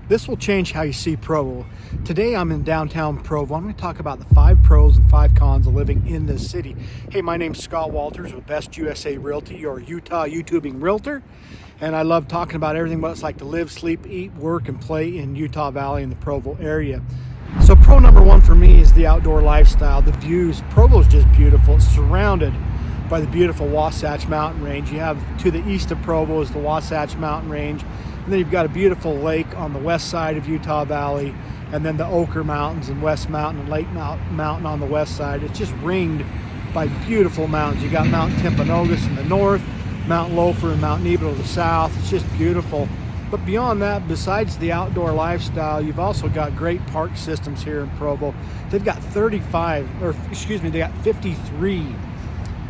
This will change how you see Provo. Today I'm in downtown Provo. I'm going to talk about the 5 pros and 5 cons of living in this city. Hey, my name's Scott Walters with Best USA Realty, your Utah YouTubing realtor. And I love talking about everything what it's like to live, sleep, eat, work, and play in Utah Valley in the Provo area. So pro number 1 for me is the outdoor lifestyle, the views. Provo's just beautiful. It's surrounded by the beautiful Wasatch Mountain Range. You have to the east of Provo is the Wasatch Mountain Range. And then you've got a beautiful lake on the west side of Utah Valley, and then the Oquirrh Mountains and West Mountain and Lake Mountain on the west side. It's just ringed by beautiful mountains. You got Mount Timpanogos in the north, Mount Loafer and Mount Nebo to the south. It's just beautiful. But beyond that, besides the outdoor lifestyle, you've also got great park systems here in Provo. They've got 53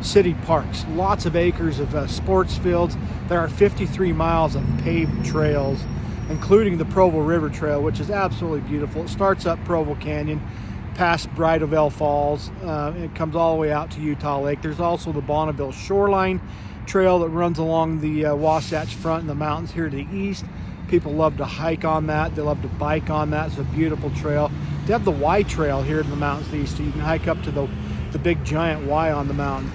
city parks, lots of acres of sports fields. There are 53 miles of paved trails, including the Provo River Trail, which is absolutely beautiful. It starts up Provo Canyon, past Bridalveil Falls. It comes all the way out to Utah Lake. There's also the Bonneville Shoreline Trail that runs along the Wasatch Front in the mountains here to the east. People love to hike on that. They love to bike on that. It's a beautiful trail. They have the Y Trail here in the mountains to the east, so you can hike up to the big giant Y on the mountain.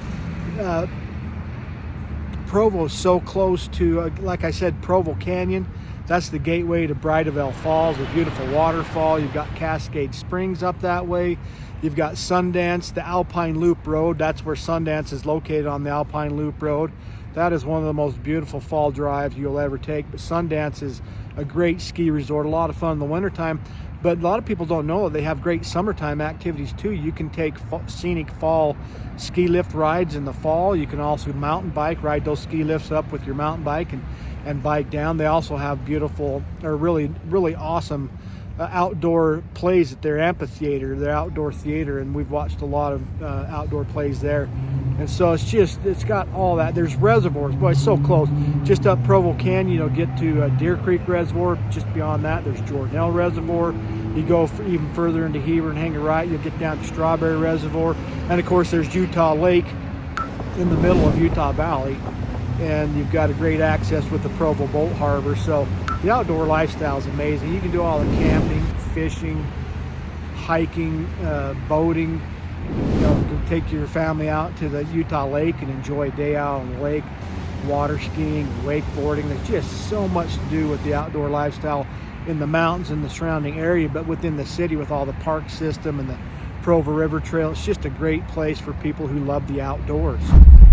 Provo is so close to, like I said, Provo Canyon. That's the gateway to Bridalveil Falls, a beautiful waterfall. You've got Cascade Springs up that way. You've got Sundance, the Alpine Loop Road. That's where Sundance is located, on the Alpine Loop Road. That is one of the most beautiful fall drives you'll ever take. But Sundance is a great ski resort, a lot of fun in the wintertime. But a lot of people don't know that they have great summertime activities too. You can take scenic fall ski lift rides in the fall. You can also mountain bike, ride those ski lifts up with your mountain bike and bike down. They also have beautiful, or really awesome outdoor plays at their amphitheater, their outdoor theater, and we've watched a lot of outdoor plays there. And so it's got all that. There's reservoirs, boy, it's so close. Just up Provo Canyon, you'll get to Deer Creek Reservoir. Just beyond that, there's Jordanelle Reservoir. You go even further into Heber and hang a right, you'll get down to Strawberry Reservoir. And of course, there's Utah Lake in the middle of Utah Valley. And you've got a great access with the Provo Boat Harbor. So the outdoor lifestyle is amazing. You can do all the camping, fishing, hiking, boating. You can take your family out to the Utah Lake and enjoy a day out on the lake, water skiing, wakeboarding. There's just so much to do with the outdoor lifestyle in the mountains and the surrounding area, but within the city with all the park system and the Provo River Trail. It's just a great place for people who love the outdoors.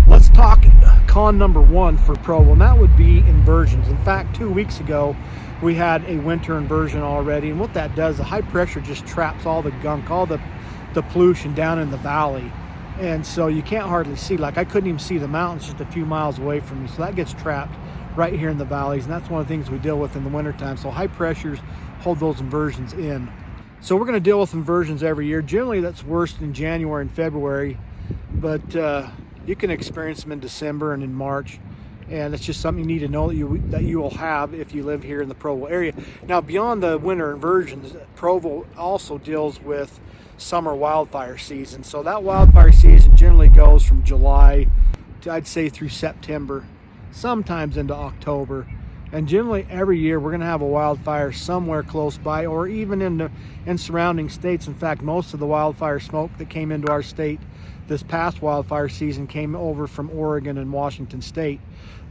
Let's talk con number 1 for Provo, and that would be inversions. In fact, 2 weeks ago, we had a winter inversion already, and what that does, the high pressure just traps all the gunk, all the pollution down in the valley, and so you can't hardly see. Like, I couldn't even see the mountains just a few miles away from me, so that gets trapped right here in the valleys, and that's one of the things we deal with in the wintertime. So high pressures hold those inversions in. So we're going to deal with inversions every year. Generally, that's worst in January and February, but you can experience them in December and in March, and it's just something you need to know that you will have if you live here in the Provo area. Now, beyond the winter inversions, Provo also deals with summer wildfire season. So that wildfire season generally goes from July to, I'd say, through September, sometimes into October. And generally every year we're going to have a wildfire somewhere close by, or even in surrounding states. In fact, most of the wildfire smoke that came into our state this past wildfire season came over from Oregon and Washington State.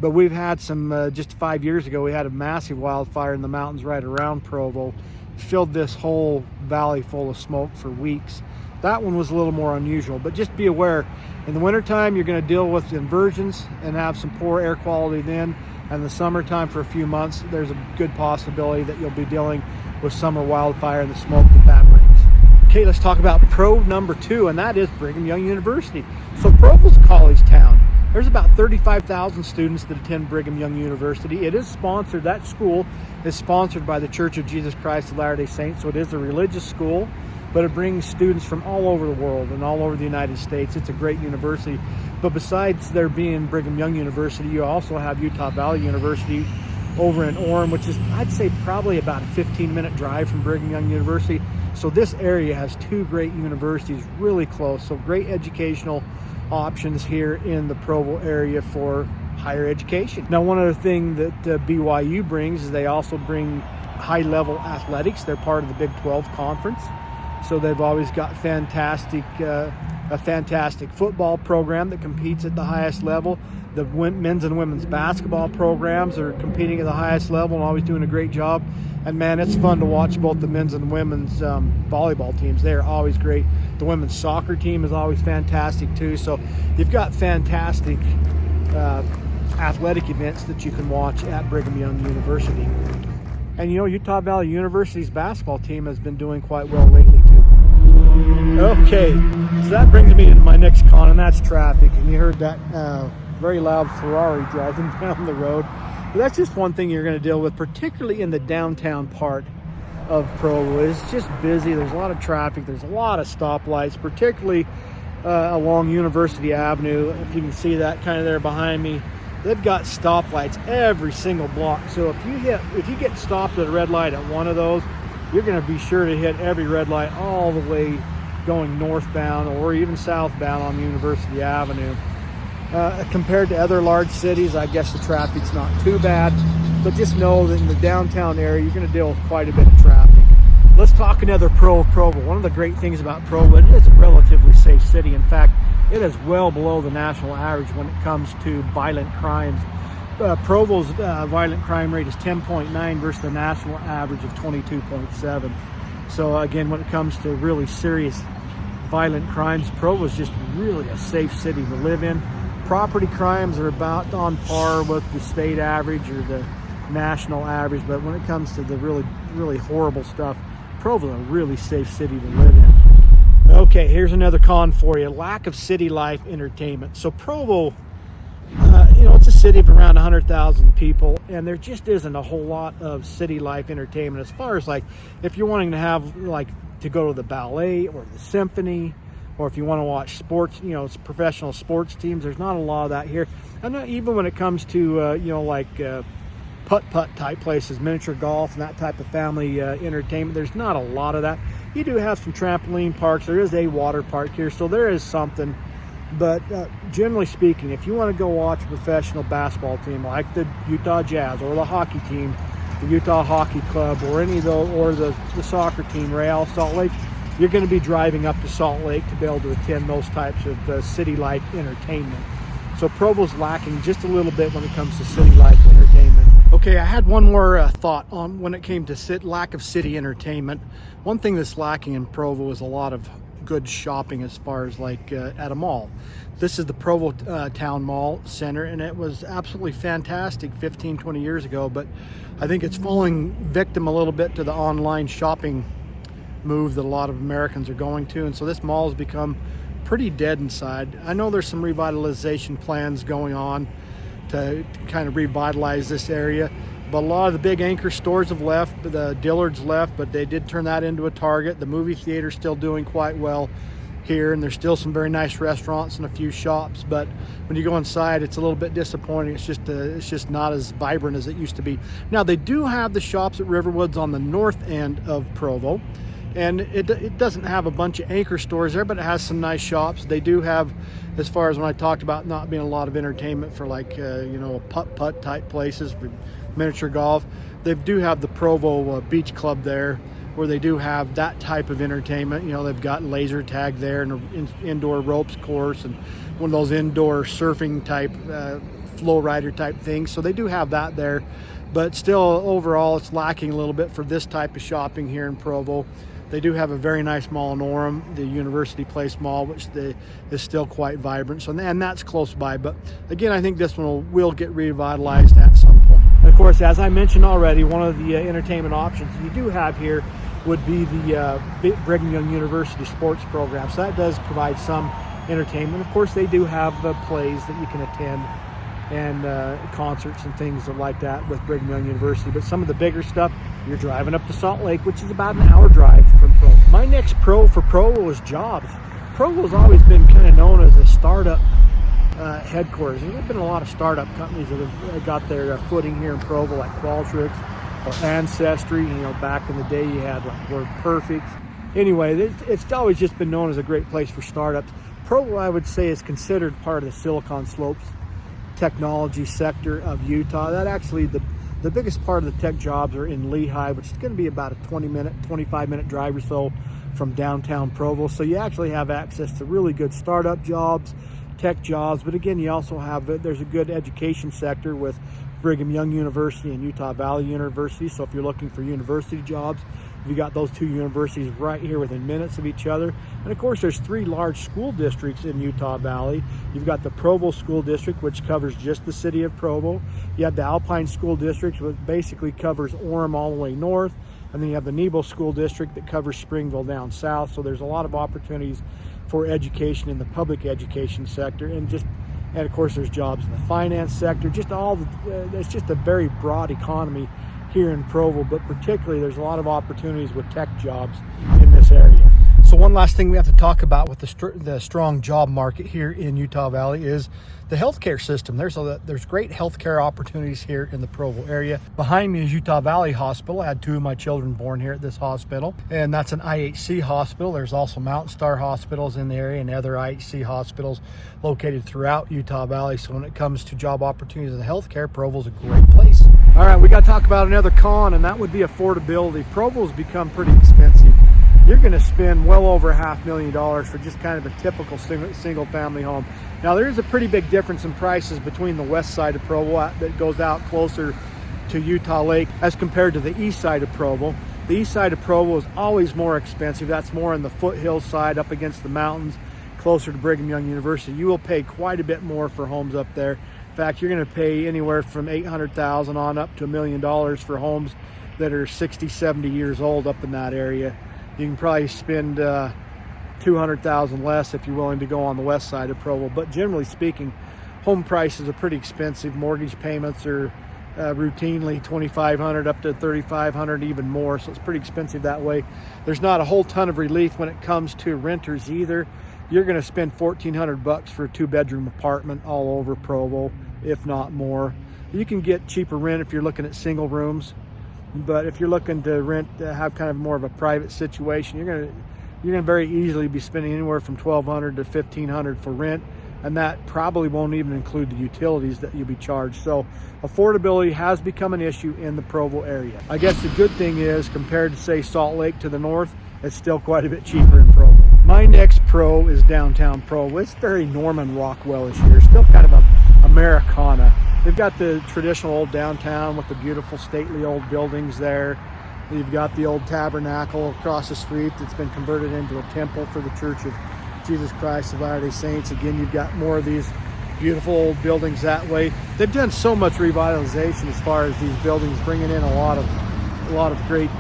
But we've had some, just 5 years ago, we had a massive wildfire in the mountains right around Provo, filled this whole valley full of smoke for weeks. That one was a little more unusual, but just be aware, in the wintertime you're going to deal with inversions and have some poor air quality then, and the summertime for a few months there's a good possibility that you'll be dealing with summer wildfire and the smoke that brings. Okay, let's talk about pro number 2, and that is Brigham Young University. So Provo's a college town. There's about 35,000 students that attend Brigham Young University. It is sponsored, that school is sponsored by the Church of Jesus Christ of Latter-day Saints, so it is a religious school, but it brings students from all over the world and all over the United States. It's a great university. But besides there being Brigham Young University, you also have Utah Valley University over in Orem, which is, I'd say, probably about a 15-minute drive from Brigham Young University. So this area has 2 great universities really close, so great educational options here in the Provo area for higher education. Now, one other thing that BYU brings is they also bring high-level athletics. They're part of the Big 12 conference, so they've always got a fantastic football program that competes at the highest level. The men's and women's basketball programs are competing at the highest level and always doing a great job. And man, it's fun to watch both the men's and women's volleyball teams. They're always great. The women's soccer team is always fantastic too. So you've got fantastic athletic events that you can watch at Brigham Young University. And you know, Utah Valley University's basketball team has been doing quite well lately too. Okay, so that brings me to my next con, and that's traffic. And you heard that very loud Ferrari driving down the road. But that's just one thing you're going to deal with, particularly in the downtown part of Provo. It's just busy. There's a lot of traffic. There's a lot of stoplights, particularly along University Avenue. If you can see that kind of there behind me, they've got stoplights every single block. So if you get stopped at a red light at one of those, you're going to be sure to hit every red light all the way going northbound or even southbound on University Avenue. Compared to other large cities, I guess the traffic's not too bad, but just know that in the downtown area, you're going to deal with quite a bit of traffic. Let's talk another pro of Provo. One of the great things about Provo, it is a relatively safe city. In fact, it is well below the national average when it comes to violent crimes. Provo's violent crime rate is 10.9 versus the national average of 22.7. So again, when it comes to really serious violent crimes, Provo's just really a safe city to live in. Property crimes are about on par with the state average or the national average, but when it comes to the really horrible stuff, Provo's a really safe city to live in. Okay, here's another con for you: lack of city life entertainment. So Provo, it's a city of around 100,000 people, and there just isn't a whole lot of city life entertainment as far as like if you're wanting to have like to go to the ballet or the symphony, or if you want to watch sports, it's professional sports teams. There's not a lot of that here. And not even when it comes to putt-putt type places, miniature golf and that type of family entertainment, there's not a lot of that. You do have some trampoline parks. There is a water park here, so there is something. But generally speaking, if you want to go watch a professional basketball team like the Utah Jazz or the hockey team, the Utah Hockey Club, or any of those, or the soccer team, Real Salt Lake, you're going to be driving up to Salt Lake to be able to attend those types of city life entertainment. So Provo's lacking just a little bit when it comes to city life entertainment. Okay, I had one more thought on when it came to lack of city entertainment. One thing that's lacking in Provo is a lot of good shopping as far as like at a mall. This is the Provo Town Mall Center, and it was absolutely fantastic 15-20 years ago, but I think it's falling victim a little bit to the online shopping move that a lot of Americans are going to, and so this mall has become pretty dead inside. I know there's some revitalization plans going on to kind of revitalize this area, but a lot of the big anchor stores have left. The Dillard's left, but they did turn that into a Target. The movie theater's still doing quite well here, and there's still some very nice restaurants and a few shops, but when you go inside, it's a little bit disappointing. It's just not as vibrant as it used to be. Now, they do have the shops at Riverwoods on the north end of Provo, and it doesn't have a bunch of anchor stores there, but it has some nice shops. They do have, as far as when I talked about not being a lot of entertainment for like putt-putt type places for miniature golf, they do have the Provo Beach Club there, where they do have that type of entertainment. They've got laser tag there and an indoor ropes course and one of those indoor surfing type flow rider type things. So they do have that there, but still overall it's lacking a little bit for this type of shopping here in Provo. They do have a very nice mall in Orem, the University Place Mall, which is still quite vibrant. So, and that's close by. But again, I think this one will get revitalized at some point. And of course, as I mentioned already, one of the entertainment options you do have here would be the Brigham Young University sports program. So that does provide some entertainment. Of course, they do have plays that you can attend and concerts and things like that with Brigham Young University. But some of the bigger stuff, you're driving up to Salt Lake, which is about an hour drive from Provo. My next pro for Provo is jobs. Provo's always been kind of known as a startup headquarters. There have been a lot of startup companies that have got their footing here in Provo, like Qualtrics or Ancestry. Back in the day you had like Word Perfect. Anyway, it's always just been known as a great place for startups. Provo, I would say, is considered part of the Silicon Slopes technology sector of Utah. That actually, the The biggest part of the tech jobs are in Lehigh, which is going to be about a 25-minute drive or so from downtown Provo. So you actually have access to really good startup jobs, tech jobs, but again, you also have, there's a good education sector with Brigham Young University and Utah Valley University. So if you're looking for university jobs, you got those two universities right here within minutes of each other. And of course, there's 3 large school districts in Utah Valley. You've got the Provo School District, which covers just the city of Provo. You have the Alpine School District, which basically covers Orem all the way north. And then you have the Nebo School District that covers Springville down south. So there's a lot of opportunities for education in the public education sector, and of course there's jobs in the finance sector. It's just a very broad economy here in Provo, but particularly there's a lot of opportunities with tech jobs in this area. So one last thing we have to talk about with the strong job market here in Utah Valley is the healthcare system. There's great healthcare opportunities here in the Provo area. Behind me is Utah Valley Hospital. I had 2 of my children born here at this hospital, and that's an IHC hospital. There's also Mountain Star hospitals in the area and other IHC hospitals located throughout Utah Valley. So when it comes to job opportunities in the healthcare, Provo's a great place. All right, we got to talk about another con, and that would be affordability. Provo's become pretty expensive. You're going to spend well over $500,000 for just kind of a typical single family home. Now there is a pretty big difference in prices between the west side of Provo that goes out closer to Utah Lake as compared to the east side of Provo. The east side of Provo is always more expensive. That's more on the foothill side up against the mountains, closer to Brigham Young University. You will pay quite a bit more for homes up there. In fact, you're going to pay anywhere from $800,000 on up to $1 million for homes that are 60, 70 years old up in that area. You can probably spend $200,000 less if you're willing to go on the west side of Provo. But generally speaking, home prices are pretty expensive. Mortgage payments are routinely $2,500 up to $3,500, even more. So it's pretty expensive that way. There's not a whole ton of relief when it comes to renters either. You're going to spend $1,400 for a 2-bedroom apartment all over Provo, if not more. You can get cheaper rent if you're looking at single rooms. But if you're looking to rent, have kind of more of a private situation, you're gonna very easily be spending anywhere from $1,200 to $1,500 for rent, and that probably won't even include the utilities that you'll be charged. So affordability has become an issue in the Provo area. I guess the good thing is, compared to say Salt Lake to the north, it's still quite a bit cheaper in Provo. My next pro is downtown Provo. It's very Norman Rockwell-ish here, still kind of Americana. They've got the traditional old downtown with the beautiful stately old buildings there. You've got the old tabernacle across the street that's been converted into a temple for the Church of Jesus Christ of Latter-day Saints. Again, you've got more of these beautiful old buildings that way. They've done so much revitalization as far as these buildings, bringing in a lot of great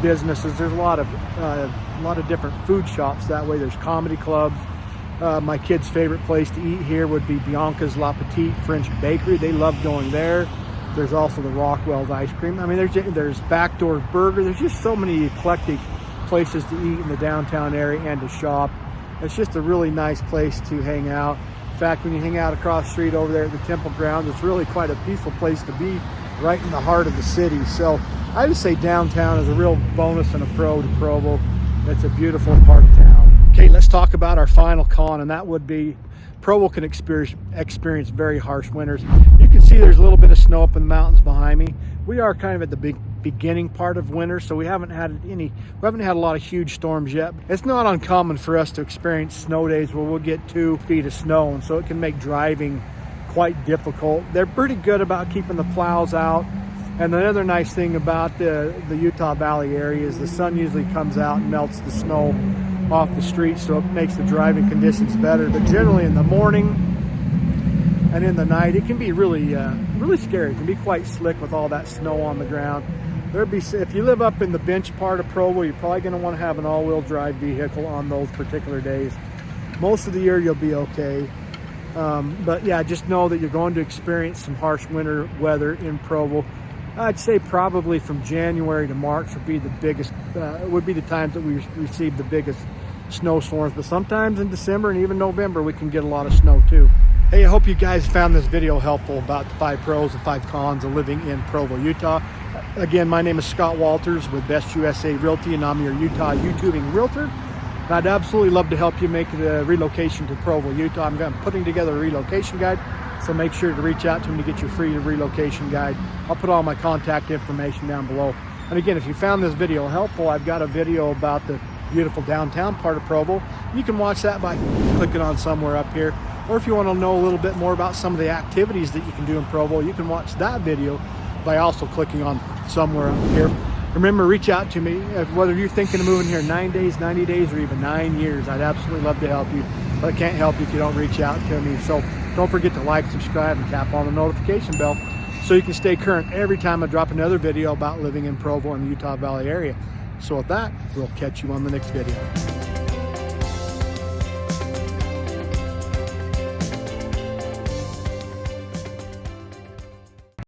businesses. There's a lot of different food shops that way. There's comedy clubs. My kids' favorite place to eat here would be Bianca's La Petite French Bakery. They love going there. There's also the Rockwell's ice cream. I mean, there's Backdoor Burger. There's just so many eclectic places to eat in the downtown area and to shop. It's just a really nice place to hang out. In fact, when you hang out across the street over there at the Temple Grounds, it's really quite a peaceful place to be right in the heart of the city. So I would say downtown is a real bonus and a pro to Provo. It's a beautiful part of town. Okay, let's talk about our final con, and that would be Provo can experience very harsh winters. You can see there's a little bit of snow up in the mountains behind me. We are kind of at the beginning part of winter, so we haven't had a lot of huge storms yet. It's not uncommon for us to experience snow days where we'll get 2 feet of snow, and so it can make driving quite difficult. They're pretty good about keeping the plows out. And the other nice thing about the Utah Valley area is the sun usually comes out and melts the snow off the street, so it makes the driving conditions better. But generally in the morning and in the night, it can be really scary. It can be quite slick with all that snow on the ground. If you live up in the bench part of Provo, you're probably going to want to have an all-wheel drive vehicle on those particular days. Most of the year you'll be okay. But yeah, just know that you're going to experience some harsh winter weather in Provo. I'd say probably from January to March would be the times that we receive the biggest snowstorms. But sometimes in December and even November, we can get a lot of snow too. Hey, I hope you guys found this video helpful about the 5 pros and 5 cons of living in Provo, Utah. Again, my name is Scott Walters with Best USA Realty, and I'm your Utah YouTubing realtor. And I'd absolutely love to help you make the relocation to Provo, Utah. I'm putting together a relocation guide. So make sure to reach out to me to get your free relocation guide. I'll put all my contact information down below. And again, if you found this video helpful, I've got a video about the beautiful downtown part of Provo. You can watch that by clicking on somewhere up here. Or if you want to know a little bit more about some of the activities that you can do in Provo, you can watch that video by also clicking on somewhere up here. Remember, reach out to me, whether you're thinking of moving here 9 days, 90 days, or even 9 years. I'd absolutely love to help you, but I can't help you if you don't reach out to me. So don't forget to like, subscribe, and tap on the notification bell so you can stay current every time I drop another video about living in Provo and the Utah Valley area. So with that, we'll catch you on the next video.